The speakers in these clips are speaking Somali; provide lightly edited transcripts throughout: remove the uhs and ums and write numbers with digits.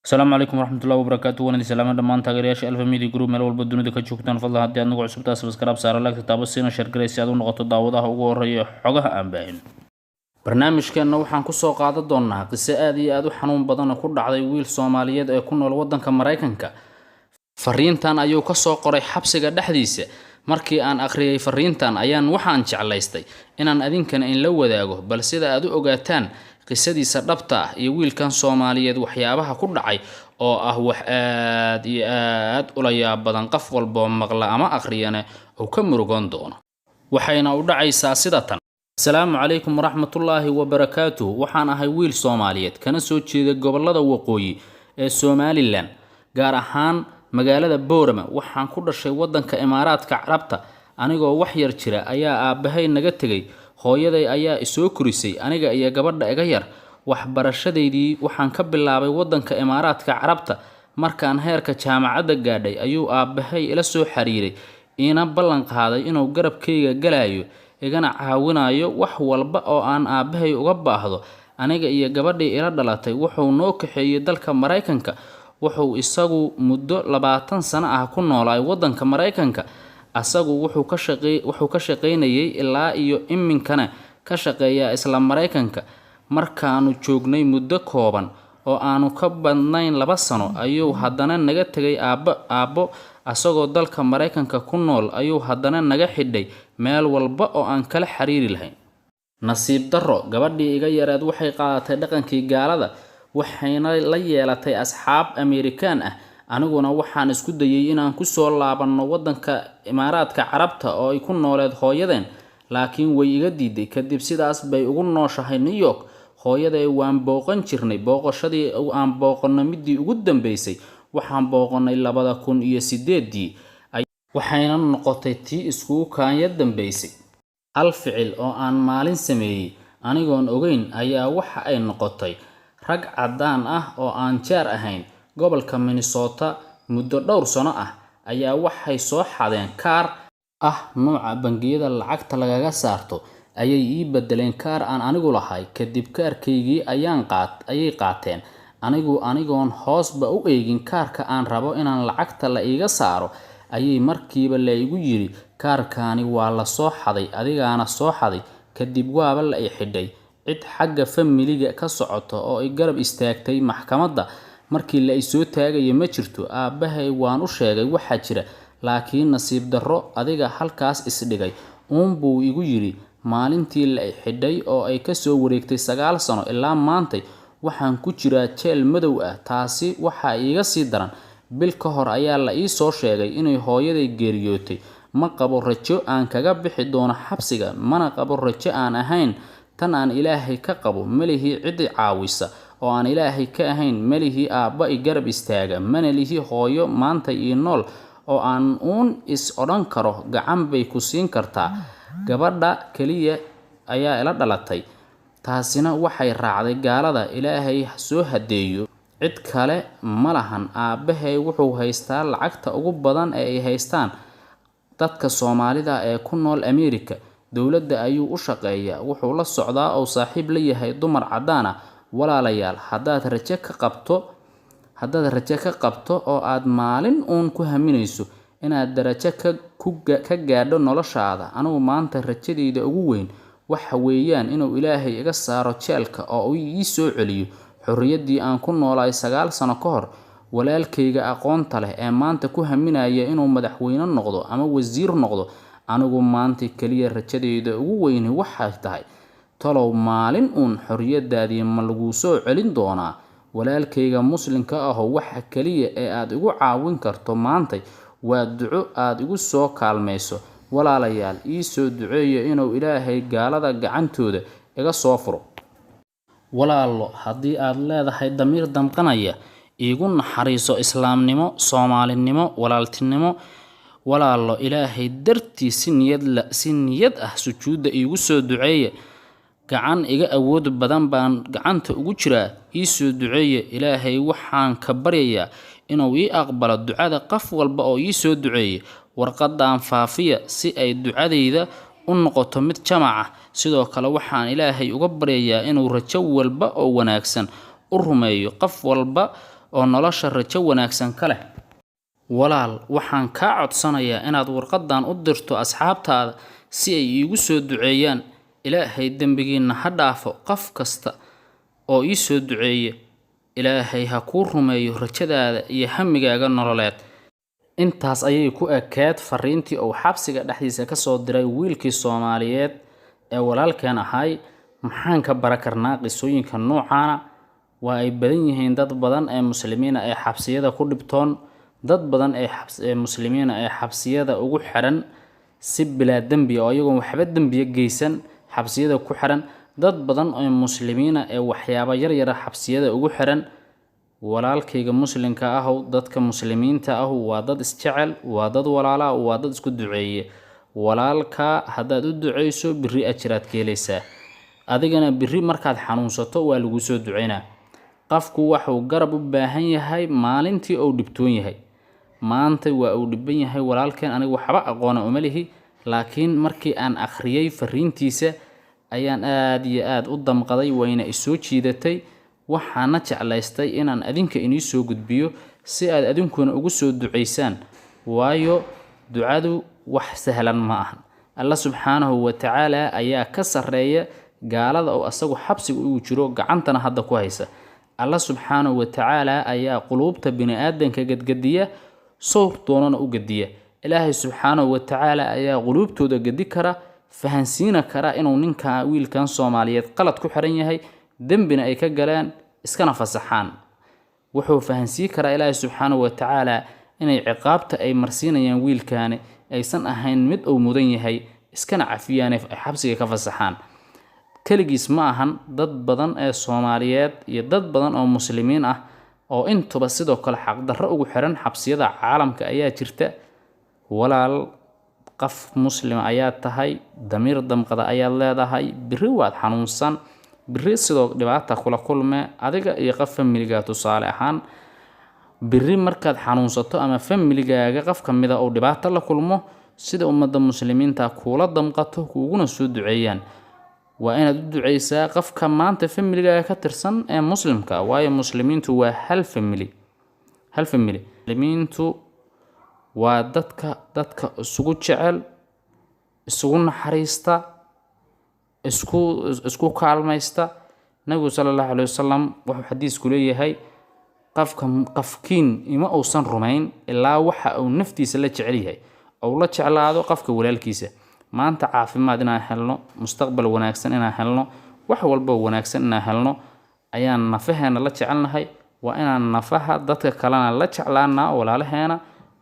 السلام عليكم ورحمة الله وبركاته. وانا سلام دمان تاgeerayaasha Alfa Media Group meel walba dunida ka joogtaan fadlan haddii aad nagu cusubtaa subscribe saar like taabo siina share gareey si aad u noqoto daawadaha ugu horeeya xogaha aan baahin. barnaamijkeena waxaan ku soo qaadan doonaa qiso aad iyo aad u xanuun badan oo ku dhacday wiil Soomaaliyeed ee ku nool wadanka Mareykanka. fariintan ayuu ka soo qoray xabsiga dhexdiisa. markii aan akhriyay fariintan ayaan waxaan jeclaystay inaan adinkana in la wadaago bal sida aad u ogaataan qisadiisa dhabta ah iyo wiilkan Soomaaliyeed waxyaabaha ku dhacay oo ah wax aad iyo aad u la yaab badan qof walba maqla ama akhriyana oo ka murugoon doono. waxayna u dhacaysaa sida tan. Assalaamu calaykum waraxmatullaahi wabarakaatuh. waxaan ahay wiil Soomaaliyeed kana soo jeeda gobolada waqooyi ee Somaliland, gaar ahaan magaalada Boorama. waxaan ku dhashay wadanka Imaaraadka Carabta. anigoo wax yar jira ayaa aabahay naga tagay. hooyaday ayaa isoo korisay aniga iyo gabadha iga yar. waxbarashadeedii waxaan ka bilaabay wadanka Imaaraadka Carabta. markaan heerka jaamacadda gaadhay ayuu aabahay ila soo xiriiray, ina ballan qaaday inuu garabkayga galayo, igana caawinayo wax walba oo aan aabahay uga baahdo. aniga iyo gabadhii ila dhalatay wuxuu noo kaxeeyay dalka Mareykanka. wuxuu isagu muddo 20 sano ah ku noolay wadanka Mareykanka. asagu wuxuu ka shaqeynayay ilaa iyo iminkana ka shaqeeya isla Mareykanka. markaanu joognay muddo kooban oo aanu ka badnayn 2 sano ayuu haddana naga tagay aabbo. asagoo dalka Mareykanka ku nool ayuu haddana naga xidhay meel walba oo aan kala xiriiri lahayn. nasiib darro, gabadhii iga yareed waxay qaadatay dhaqankii gaalada, waxayna la yeelatay asxaab Amerikaan ah. aniguna waxaan isku dayay inaan ku soo laabanno wadanka Imaaraadka Carabta oo ay ku nooleed hooyadeen, laakiin way iga diiday. kadib sidaas bay ugu nooshahay New York. hooyaday waan booqan jirnay. booqashadii aan booqano midii ugu dambeysay waxaan booqanay 2008 waxayna noqotay tii isku kaanya dambeysay. hal ficil oo aan maalin sameeyay anigoon ogeyn ayaa waxa ay noqotay rag cadaan ah oo aan jaar ahayn gobolka Minnesota muddo dhowr sano ah ayaa waxay soo xadeen kaar ah nooca bangiyada lacagta lagaga saarto. ayay ii bedeleen kaar aan anigu lahay. kadib kaarkaygii ayay qaateen anigoon hoosba u eegin kaarka aan rabo inaan lacagta la iiga saaro. ayay markiiba la igu yiri kaarkaani waa la soo xaday, adigaana soo xaday. kadib waaba la i xidhay. cid xagga familiga ka socoto oo ay garab istaagtay maxkamadda markii la isoo taagay ma jirto. aabahay waan u sheegay waxa jira, laakiin nasiib darro adiga halkaas isdhigay buu igu yiri. maalintii la i xidhay oo ay ka soo wareegtay 9 sano ilaa maanta waxaan ku jiraa jeel madow ah. taasi waxa iiga sii daran, bil ka hor ayaa la ii soo sheegay inay hooyaday geeriyootay. ma qabo rajo aan kaga bixi doono xabsiga, mana qabo rajo aan ahayn tan aan Ilaahay ka qabo. malihi cid caawisa oo aan Ilaahay ka ahayn. malihi aabba i garab istaaga, mana lihi hooyo maanta ii nool oo aan is odhan karo gacan bay ku siin kartaa. gabadha kaliya ayaa ila dhalatay, taasina waxay raacday gaalada. Ilaahay soo hadeeyo, cid kale ma lahan. aabahay wuxuu haystaa lacagta ugu badan ee ay haystaan dadka Soomaalida ee ku nool Amerika. dowladda ayuu u shaqeeyaa, wuxuu la socdaa oo saaxiib la yahay dumar cadaan ah. walaalayaal, haddaad rajo ka qabto oo aad maalin ku haminayso inaad darajo ka gaadho noloshaada, anigu maanta rajadeyda ugu weyn waxa weeyaan inuu Ilaahay iga saaro jeelka oo uu ii soo celiyo xorriyaddii aan ku noolay 9 sano ka hor. walaalkayga aqoonta leh ee maanta ku haminaya inuu madaxweyne noqdo ama wasiir noqdo, anigu maanta kaliya rajadeyda ugu weyn waxay tahay talow maalin xorriyadaadii ma lagu soo celin doonaa. walaalkayga muslimka ah waxa kaliya ee aad igu caawin karto maanta waa duco aad igu soo kaalmayso. walaalayaal, ii soo duceeyo inuu Ilaahay gaalada gacantooda iga soo furo. walaalo, haddii aad leedahay damiir damqanaya, iigu naxariiso islaamnimo, Soomaalinimo, walaaltinimo. walaalo, Ilaahay dartii si niyad ah sujuuda iigu soo duceeya. gacan iga awood badan baan gacanta ugu jiraa. ii soo duceeya. Ilaahay waxaan ka baryayaa inuu ii aqbalo ducada qof walba oo ii soo duceeya. warqadan faafiya si ay ducadeyda u noqoto mid jamac ah. sidoo kale waxaan Ilaahay uga baryayaa inuu rajo walba oo wanaagsan u rumeeyo qof walba oo nolosha rajo wanaagsan ka leh. Walaal, waxaan kaa codsanayaa inaad warqadan u dirto asxaabtaada si ay iigu soo duceeyaan. Ilaahay dembigiina ha dhaafo qof kasta oo ii soo duceeya. Ilaahay ha kuu rumeeyo rajadaada iyo hamigaaga nololeed. Intaas ayay ku ekeed fariintii uu xabsiga dhexdiisa ka soo diray wiilkii Soomaaliyeed ee walaalkeen ahay. Maxaan ka baran karnaa qisooyinka noocaana? Waa ay badan yihiin dad badan ee muslimiin ah ee xabsiyada ku dhibtoon, dad badan ee muslimiin ah ee xabsiyada ugu xiran si bilaa dembi oo ayagoon waxba dembiya geysan xabsiyada ku xiran, dad badan oo muslimiin ah ee waxyaabo yar yar xabsiyada ugu xiran. walaalkayga muslimka ah dadka muslimiinta ah waa dad isjecel, waa dad walaala, waa dad isku duceeye. walaalka haddaad u duceyso biri ajraad ka helaysaa, adigana biri markaad xanuunsato waa lagu soo duceynaa. qofku wuxuu garab u baahan yahay maalintii uu dhibtoon yahay. maanta waa uu dhiban yahay walaalkeen, aniga waxba aqoon uma lihi, laakiin markii aan akhriyay fariintiisa ayaan aad iyo aad u damqaday, wayna isoo jiidatay. waxaana jeclaystay inaan adinka inii soo gudbiyo si aad adinkuna ugu soo duceysaan, waayo ducadu wax sahlan ma ahan. Allah subxaanahu wa tacaala ayaa ka sarreeya gaalada oo asagu xabsiga ugu jiro gacantana hadda ku haysa. Allah subxaanahu wa tacaala ayaa quluubta bini'aadanka gadgadiya, sawirtoodana u gadiya. Ilaahay subxaanahu wa tacaala ayaa quluubtooda gadi kara, fahansiina kara inuu ninka wiilkan Soomaaliyeed qalad ku xiran yahay, dembina ay ka galeen, iskana fasaxaan. wuxuu fahansiin karaa Ilaahay subxaanahu wa tacaala inay ciqaabta ay marsiinayaan wiilkaani aysan ahayn mid uu mudan yahay, iskana cafiyaan ay xabsiga ka fasaxaan. kaligiis ma ahan, dad badan ee Soomaaliyeed iyo dad badan oo muslimiin ah oo intuba sidoo kale xaqdarro ugu xiran xabsiyada caalamka ayaa jirta. walaal, qof muslim ayaa tahay, damiir damqada ayaad leedahay, biri waad xanuunsan, biri sidoo dhibaata kula kulme adiga iyo qof familiga. tusaale ahaan, biri markaad xanuunsato ama familigaaga qof ka mid ah oo dhibaato la kulmo, sida ummadda muslimiinta kula damqato kuguna soo duceeyaan, waa inaad u duceysaa qofka maanta familigaaga ka tirsan ee muslimka, waayo muslimiintu waa hal family. muslimiintu waa dadka isugu jecel, isugu naxariista, isku kaalmaysta. nabigu sallallahu alayhi wasallam wuxuu xadiisku leeyahay, qofkiin ima uusan rumayn ilaa waxa uu naftiisa la jecel yahay oo la jeclaado qofka walaalkiisa. maanta caafimaad inaan helno, mustaqbal wanaagsan inaan helno, wax walba wanaagsan inaan helno ayaan nafaheena la jecelnahay. waa inaan nafaha dadka kalena la jeclaanaa, walaalaheena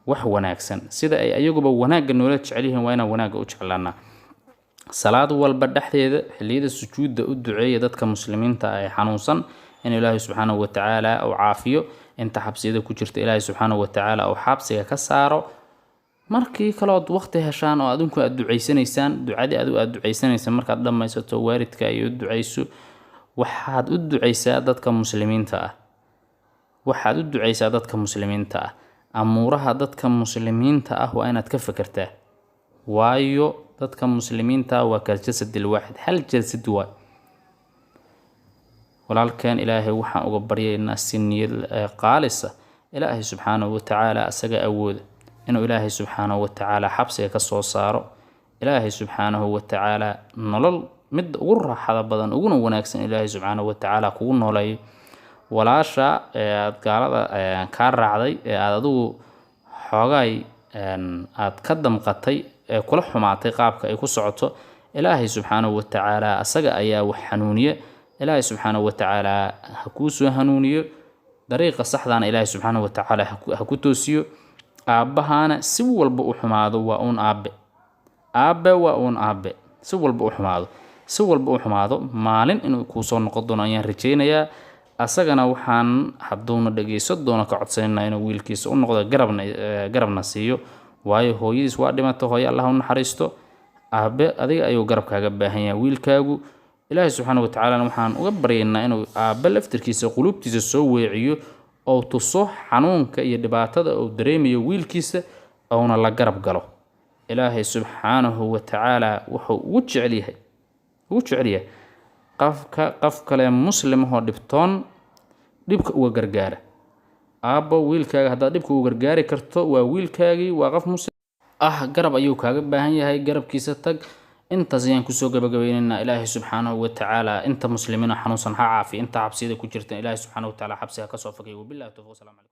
wax wanaagsan sida ay ayaguba wanaagga noola jecel yihiin, waa inaan wanaagga u jeclaanaa. salaad walba dhexdeeda xilliyada sujuudda u duceeya dadka muslimiinta ah ee xanuunsan in Ilaahay subxaanahu wa tacaala uu caafiyo. inta xabsiyada ku jirta Ilaahay subxaanahu wa tacaala uu xabsiga ka saaro. markii kale oo waqti heshaan oo adinku aad duceysanaysaan, ducadii aad duceysanaysaan markaad dhammaysato, waalidka ay u duceyso, waxaad u duceysaa dadka muslimiinta ah. amuuraha dadka muslimiinta ah waa inaad ka fikirtaa, waayo dadka muslimiinta waa ka jasadil waaxid, hal jasad waay. walaalkeen Ilaahay waxaan uga baryaynaa si niyad qaalisa Ilaahay subxaanahu wa tacaala asaga awooda inuu Ilaahay subxaanahu wa tacaala xabsiga ka soo saaro. Ilaahay subxaanahu wa tacaala nolol mid ugu raaxada badan uguna wanaagsan Ilaahay subxaanahu wa tacaala kugu nooleeyo. walaasha aad gaalada ka raacday ee aad adigu xoogay aad ka damqatay ee kula xumaatay qaabka ay ku socoto, Ilaahay subxaanahu wa tacaala asaga ayaa wax xanuuniye. Ilaahay subxaanahu wa tacaala ha kuu soo hanuuniyo dariiqa saxdaana, Ilaahay subxaanahu wa tacaala ha ku toosiyo. aabbahaana si walba u xumaado waa uun aabe waa uun aabe, si walba u xumaado maalin inuu kuu soo noqon doono ayaan rajaynayaa. asagana waxaan hadduuna dhageyso doono ka codsanaynaa inuu wiilkiisa u noqdo garabna siiyo, waayo hooyadiis waa dhimatay, hooyo Allah u naxariisto. aabe adiga ayuu garabkaaga baahan yahay wiilkaagu. Ilaahay subxaanahu wa tacaala waxaan uga baryaynaa inuu aabe laftirkiisa quluubtiisa soo weeciyo oo tuso xanuunka iyo dhibaatada uu dareemayo wiilkiisa oona la garab galo. Ilaahay subxaanahu wa tacaala wuxuu ugu jecel yahay qof kale muslim oo dhibtoon dhibka uga gargaara. aabbo wiilkaaga haddaad dhibka u gargaari karto waa wiilkaagii waa qof muslim garab ayuu kaaga baahan yahay garabkiisa tag intaas ayaan kusoo gabagabaynaynaa ilaahay subxaanahu wa tacaala inta muslimiina xanuunsan ha caafi inta xabsiyada ku jirta ilaahay subxaanahu wa tacaala xabsiga ka soo fakay wabillahi tawfiiq.